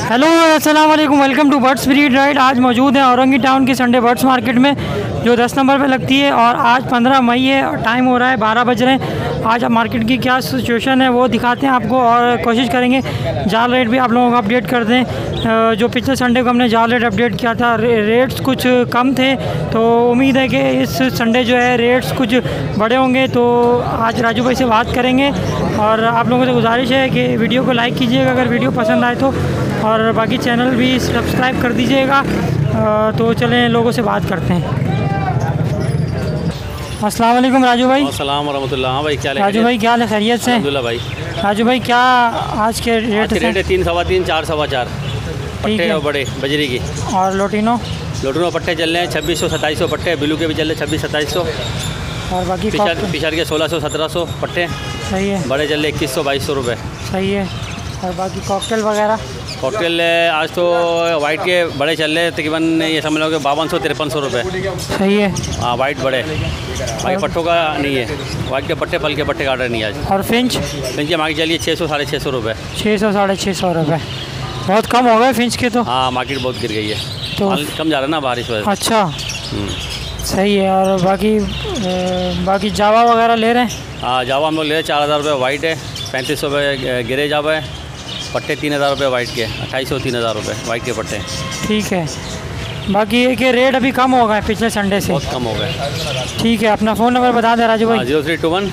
Hello अस्सलाम वालेकुम, welcome to birds breed ride. आज मौजूद है औरंगी टाउन की संडे बर्ड्स मार्केट में जो 10 नंबर पे लगती है और आज 15 मई है और टाइम हो रहा है 12 बज रहे हैं। आज आप मार्केट की क्या सिचुएशन है वो दिखाते हैं आपको और कोशिश करेंगे जाल रेट भी आप लोगों को अपडेट कर दें। जो पिछले संडे को हमने जाल रेट अपडेट किया था, रेट्स कुछ कम थे, तो उम्मीद है कि इस संडे जो है रेट्स कुछ बड़े होंगे। तो आज राजू भाई से बात करेंगे और आप लोगों से गुजारिश है कि वीडियो को लाइक कीजिएगा अगर वीडियो पसंद आए तो, और बाकी चैनल भी सब्सक्राइब कर दीजिएगा। तो चलें लोगों से बात करते हैं। अस्सलाम वालेकुम राजू भाई। अस्सलाम वरहमतुल्लाह। हाँ भाई, क्या हाल है? राजू भाई क्या हाल है, खैरियत से? अल्हम्दुलिल्लाह भाई। राजू भाई क्या आज के रेट रेट है 3 सवा 3 4 सवा 4 पट्टे और बड़े बजरी की। और लोटिनो पट्टे चल रहे हैं 2600 2700 पट्टे, ब्लू के भी चल रहे हैं 26 2700 और बाकी पिछड़ के 1600 1700 पट्टे। सही है। बड़े चल रहे 2100 2200 रुपये। सही है। और बाकी कॉकटेल वगैरह? कॉकटेल आज तो वाइट के बड़े चल रहे हैं तकरीबन ये समझ लो कि 5200 5300 रुपये। सही है। हाँ वाइट बड़े, बाकी पट्टों का नहीं है। वाइट के पट्टे पल के पट्टे का ऑर्डर नहीं है आज। और फिंच? फिंच हमारी चलिए 600 650 रुपये। 600 650 रुपये बहुत कम हो गए फिंच के तो। हाँ मार्केट बहुत गिर गई है तो कम जा रहा है ना बारिश वजह। अच्छा सही है। और बाकी जावा वगैरह ले रहे हैं? हाँ जावा हम लोग ले रहे हैं 4000 रुपये वाइट है, 3500 रुपये गिरे जावा है, पट्टे 3000 रुपये वाइट के, 2800 3000 रुपये वाइट के पट्टे। ठीक है। बाकी ये कि रेट अभी कम हो गए पिछले संडे से? बहुत कम हो गए। ठीक है। अपना फ़ोन नंबर बता दें राजू भाई। 0321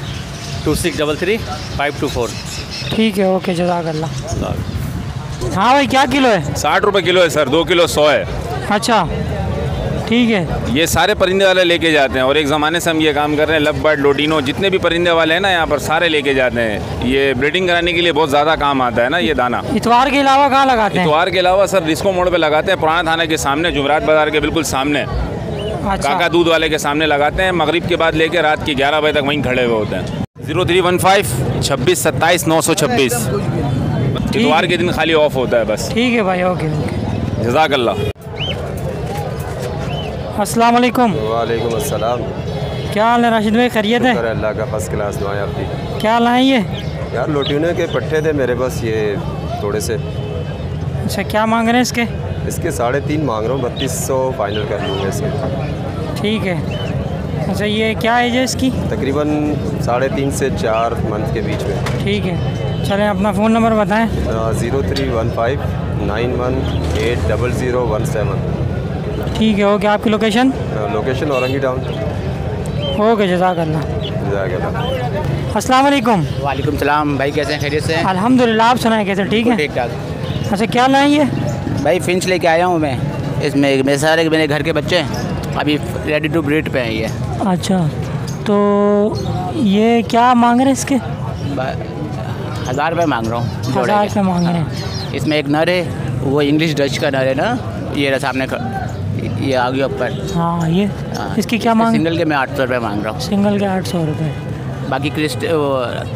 2633 524। ठीक है, ओके, जज़ाकल्लाह। हाँ भाई क्या किलो है? 60 रुपये किलो है सर, 2 किलो 100 है। अच्छा ठीक है। ये सारे परिंदे वाले लेके जाते हैं और एक ज़माने से हम ये काम कर रहे हैं। लब बर्ड लोटिनो जितने भी परिंदे वाले हैं ना यहाँ पर सारे लेके जाते हैं। ये ब्रीडिंग कराने के लिए बहुत ज़्यादा काम आता है ना ये दाना। इतवार के अलावा कहाँ लगाते हैं? इतवार के अलावा सर डिस्को मोड़ पे लगाते हैं, पुराना थाना के सामने, जुमरात बाज़ार के बिल्कुल सामने। अच्छा। काका दूध वाले के सामने लगाते हैं। मगरिब के बाद लेके रात के 11 बजे तक वहीं खड़े हुए होते हैं। 0315 26 27 926। इतवार के दिन खाली ऑफ होता है बस। ठीक है भाई, ओके ओके, जज़ाकल्लाह। अस्सलाम वालेकुम। वालेकुम अस्सलाम। क्या हाल है राशिद भाई, खैरियत है? अल्लाह का फर्स्ट क्लास दुआएं आपकी। क्या लाएँ ये? यार लोटिनो के पट्टे थे मेरे पास, ये थोड़े से। अच्छा क्या मांग रहे हैं इसके? इसके 3.5 मांग रहा हूँ, 3200 फाइनल कर लूँगा इसके। ठीक है। अच्छा ये क्या एज है इसकी? तकरीबन 3.5 से 4 मंथ के बीच में। ठीक है, चलें अपना फ़ोन नंबर बताएं। 0315 91 80017। ठीक है, ओके। आपकी location? Location Orangi town. Okay, जज़ाकल्लाह। जज़ाकल्लाह। अस्सलाम वालेकुम। वालेकुम सलाम भाई, कैसे हैं? खैरियत से? अल्हम्दुलिल्लाह, आप सुनाएं कैसे? ठीक है, ठीक ठाक। अच्छा क्या लाएँ ये? भाई फिंच लेके आया हूँ मैं। इसमें मेरे सारे मेरे घर के बच्चे अभी रेडी टू ब्रीड पे हैं ये। अच्छा तो ये क्या मांग रहे हैं इसके? 1000 रुपये मांग रहा हूँ। 1000 रुपये मांग रहे हैं। इसमें एक नर है, वो इंग्लिश डच का नर है ना, ये सामने ये आ गया ऊपर। हाँ ये इसकी क्या मांग? सिंगल के मैं 800 रुपये मांग रहा हूँ। सिंगल के 800 रुपये। बाकी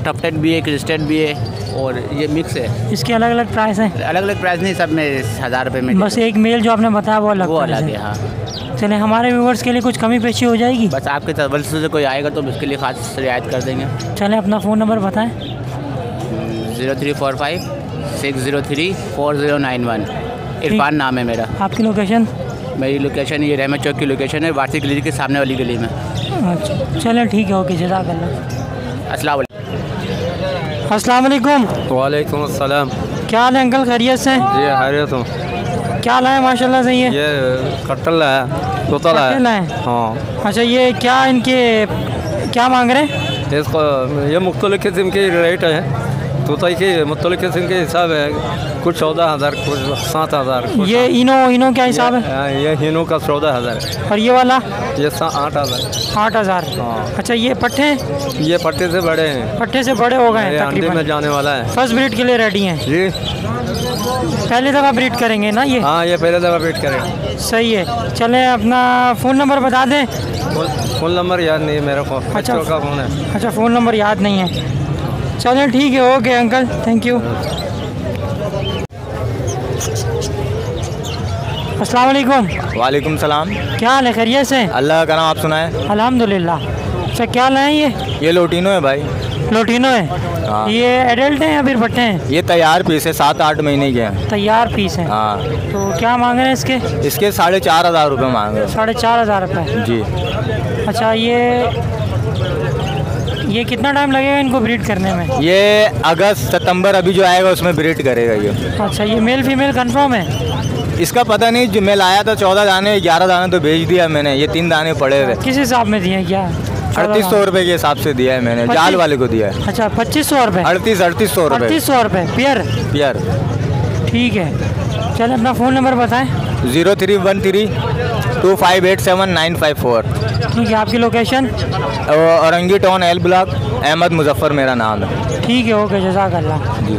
टफटेड भी है, क्रिस्टेड भी है और ये मिक्स है। इसके अलग अलग प्राइस हैं? अलग अलग प्राइस नहीं, सब में 1000 रुपये में। बस एक मेल जो आपने बताया वो अलग है। हाँ चले, हमारे व्यूवर्स के लिए कुछ कमी पेशी हो जाएगी? बस आपके तरफ से कोई आएगा तो उसके लिए खास रियायत कर देंगे। चलें अपना फ़ोन नंबर बताएं। 0345 603 4091। इरफान नाम है मेरा। आपकी लोकेशन? मेरी लोकेशन ये रहमत चौक की लोकेशन है, वारसी गली के सामने वाली गली में। अच्छा चलें ठीक है, ओके, जज़ाकल्लाह। अस्सलाम वालेकुम। वालेकुम अस्सलाम। क्या हाल है अंकल, खैरियत से? जी खैरियत हूँ। क्या लाए? माशाल्लाह सही है। ये कटल है, तोता है। हाँ। अच्छा ये क्या इनके क्या मांग रहे हैं? इसको ये मुख्तलिफ किस्म के रेट है, तोता के मुख्तलिफ किस्म के हिसाब है, कुछ 14,000, कुछ 7,000। ये इनो क्या हिसाब है? ये इनो का 14,000 है। और ये वाला? ये 8,000। 8,000। हाँ। अच्छा ये पट्टे? ये पट्टे से बड़े हैं। पट्टे से बड़े हो गए हैं तकरीबन में जाने वाला है। फर्स्ट ब्रीड के लिए रेडी हैं जी? पहले दफ़ा ब्रीड करेंगे ना ये? हाँ ये पहले दफ़ा ब्रीड करेंगे। सही है। चलें अपना फ़ोन नंबर बता दें। फ़ोन नंबर याद नहीं है मेरे को। अच्छा का फ़ोन है। अच्छा फ़ोन नंबर याद नहीं है। चलें ठीक है, ओके अंकल, थैंक यू। अस्सलाम वालेकुम। वालेकुम सलाम। क्या हाल है, खैरियत से? अल्लाह का नाम, आप सुनाएं? अल्हम्दुलिल्लाह। अच्छा क्या लाएँ ये? ये लोटिनो है भाई। लोटिनो है। हाँ। ये एडल्ट हैं या फिर पट्टे हैं? ये तैयार पीस है, 7-8 महीने के हैं। तैयार पीस हैं। हाँ। तो क्या मांग रहे हैं इसके? इसके 4,500 रुपये मांग रहे हैं। 4,500 रुपये। जी। अच्छा, ये कितना टाइम लगेगा इनको ब्रीड करने में? ये अगस्त सितंबर अभी जो आएगा उसमें ब्रीड करेगा ये। अच्छा, ये मेल फीमेल कंफर्म है? इसका पता नहीं, जो मैं लाया था 14 दाने, 11 दाने तो भेज दिया मैंने, ये 3 दाने पड़े थे। किस हिसाब में दिए क्या? 3800 रुपये के हिसाब से दिया है मैंने, जाल वाले को दिया है। अच्छा, 2500 रुपये? 3800 रुपये। 3800 रुपये पियर? ठीक है। चलिए अपना फ़ोन नंबर बताएं। 03132587 ठीक है। आपकी location? Orangi town L block, Ahmed Muzaffar मेरा नाम है। ठीक है, ओके, जज़ाकल्लाह जी।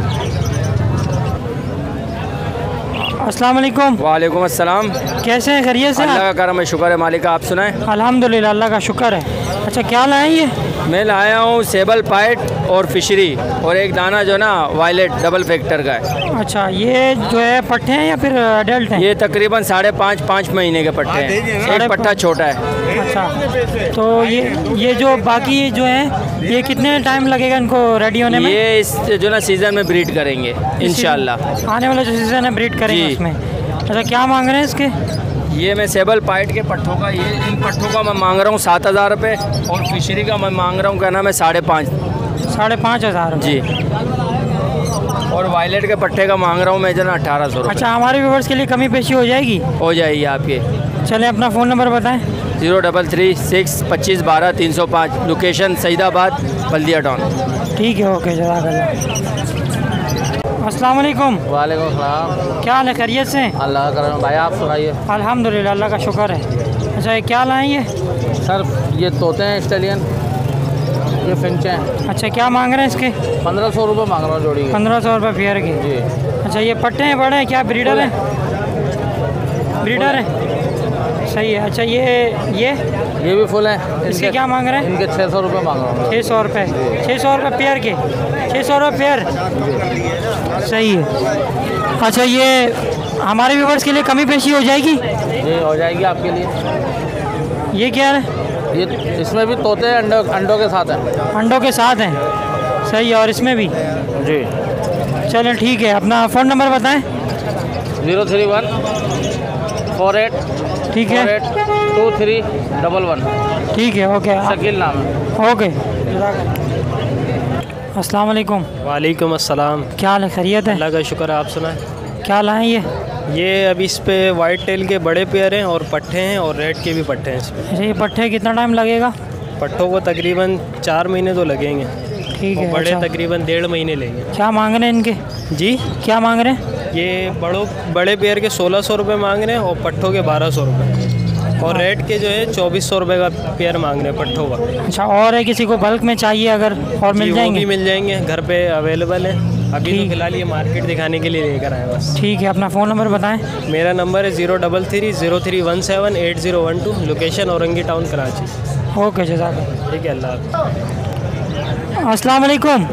अस्सलाम वालेकुम। वालेकुम अस्सलाम। कैसे हैं, खैरियत से? अल्लाह का करम है, शुक्र है मालिक का, आप सुनाएं? अल्हम्दुलिल्लाह, अल्लाह का शुक्र है। अच्छा, क्या लाए ये? मैं लाया हूँ सेबल पाइट और फिशरी, और एक दाना जो ना वायलेट डबल फैक्टर का है। अच्छा, ये जो है पट्टे हैं या फिर अडल्ट हैं? ये तकरीबन 5.5 महीने के पट्टे हैं, एक पट्टा छोटा है। अच्छा, तो ये जो बाकी जो है, ये कितने टाइम लगेगा इनको रेडी होने में? ये इस जो ना सीज़न में ब्रीड करेंगे इंशाल्लाह। आने वाला जो सीज़न है ब्रीड करेंगे उसमें। अच्छा, क्या मांग रहे हैं इसके? ये मैं सेबल पाइट के पट्ठों का, ये इन पट्ठों का मैं मांग रहा हूँ 7,000 रुपये, और फिशरी का मैं मांग रहा हूँ, क्या नाम है, 5,500 जी। और वायलेट के पट्टे का मांग रहा हूँ मैं जो ना 1,800 रुपये। अच्छा, हमारे व्यूवर्स के लिए कमी पेशी हो जाएगी? हो जाएगी आपके। चलें, अपना फ़ोन नंबर बताएं। 0336255305, लोकेशन सईदाबाद, बल्दिया टाउन। ठीक है, ओके, जज़ाकल्लाह। अस्सलाम वालेकुम। वालेकुम सलाम। क्या हाल है, खैरियत से? अल्लाह का करम भाई, आप सुनाइए? अल्हम्दुलिल्लाह, अल्लाह का शुक्र है। अच्छा, ये क्या लाएँ ये? सर, ये तोते हैं स्टेलियन, ये फिंच हैं। अच्छा, क्या मांग रहे हैं इसके? 1500 रुपये मांग रहा हूँ जोड़ी के। 1500 रुपये पेयर के जी। अच्छा, ये पट्टे हैं बड़े हैं, क्या ब्रीडर हैं? ब्रीडर है, सही है। अच्छा, ये भी फुल है। इसके क्या मांग रहे हैं? इनके 600 रुपये मांग रहा हूँ। 600 रुपये? 600 रुपये पेयर के? 600 रुपये पेयर, सही है। अच्छा, ये हमारे व्यूवर्स के लिए कमी पेशी हो जाएगी? जी, हो जाएगी आपके लिए। ये क्या है? ये इसमें भी तोते अंडों के साथ हैं। अंडों के साथ हैं, सही है। और इसमें भी? जी। चलें, ठीक है। अपना फ़ोन नंबर बताएं। 03148, ठीक है, 2311। ठीक है, ओके। शकील नाम है। ओके। अस्सलाम वालेकुम। वालेकुम अस्सलाम। क्या हाल है, खैरियत है? अल्लाह का शुक्र है, आप सुनाएं? क्या लाएँ ये? ये अभी इस पे वाइट टेल के बड़े पेयर हैं, और पट्टे हैं, और रेड के भी पट्टे हैं इसमें। अच्छा, ये पट्टे कितना टाइम लगेगा? पट्टों को तकरीबन 4 महीने तो लगेंगे। ठीक है। बड़े अच्छा, तकरीबन 1.5 महीने लेंगे। क्या मांग रहे हैं इनके? जी, क्या मांग रहे हैं? ये बड़े पेयर के 1600 रुपये मांग रहे हैं, और पट्टों के 1200 रुपये, और रेड के जो है 2400 रुपये का पेयर मांग रहे हैं पट्टों का। अच्छा, और है किसी को बल्क में चाहिए अगर, और मिल जाएंगे? भी मिल जाएंगे, घर पे अवेलेबल है। अभी तो फिलहाल ये मार्केट दिखाने के लिए लेकर आए बस। ठीक है। अपना फ़ोन नंबर बताएं। मेरा नंबर है 033031788012, location Orangi town Karachi. Okay, जज़ाकल्लाह। ठीक है, अल्लाह। अस्सलाम वालेकुम।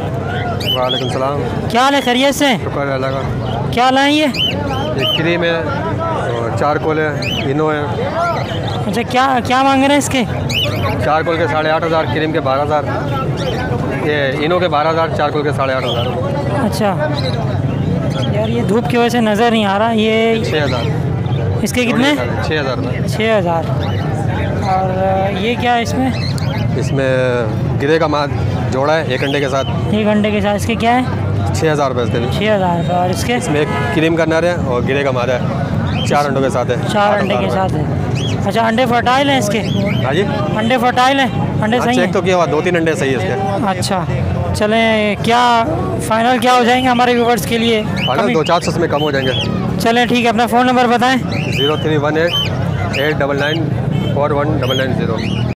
वालेकुम सलाम। क्या हाल है, खैरियत से? शुक्र है अल्लाह का। क्या लाएँ ये? क्रीम है, और चारकोल है, इनो है। अच्छा, क्या मांग रहे हैं इसके? चारकोल के 8,500, क्रीम के 12,000, ये इनो के 12,000, चारकोल के 8,500। अच्छा यार, ये धूप की वजह से नज़र नहीं आ रहा। ये 6,000। इसके कितने? 6,000। 6,000। और ये क्या है इसमें? इसमें गिरे का माल जोड़ा है, 1 अंडे के साथ। 1 अंडे के साथ। इसके क्या है? 6,000 रुपये इसके भी। 6,000 रुपये। और इसके? इसमें एक क्रीम का नर है और गिरे का मादा है, 4 अंडों के साथ है। 4 अंडे के साथ है। अच्छा, अंडे फर्टाइल हैं इसके? हाँ जी, अंडे फर्टाइल हैं, अंडे सही चेक हैं? तो किया हुआ, 2-3 अंडे सही है इसके। अच्छा, चलें, क्या फ़ाइनल क्या हो जाएंगे हमारे व्यूवर्स के लिए? 200-400 में कम हो जाएंगे। चलें, ठीक है। अपना फ़ोन नंबर बताएं। 0318 899 4190।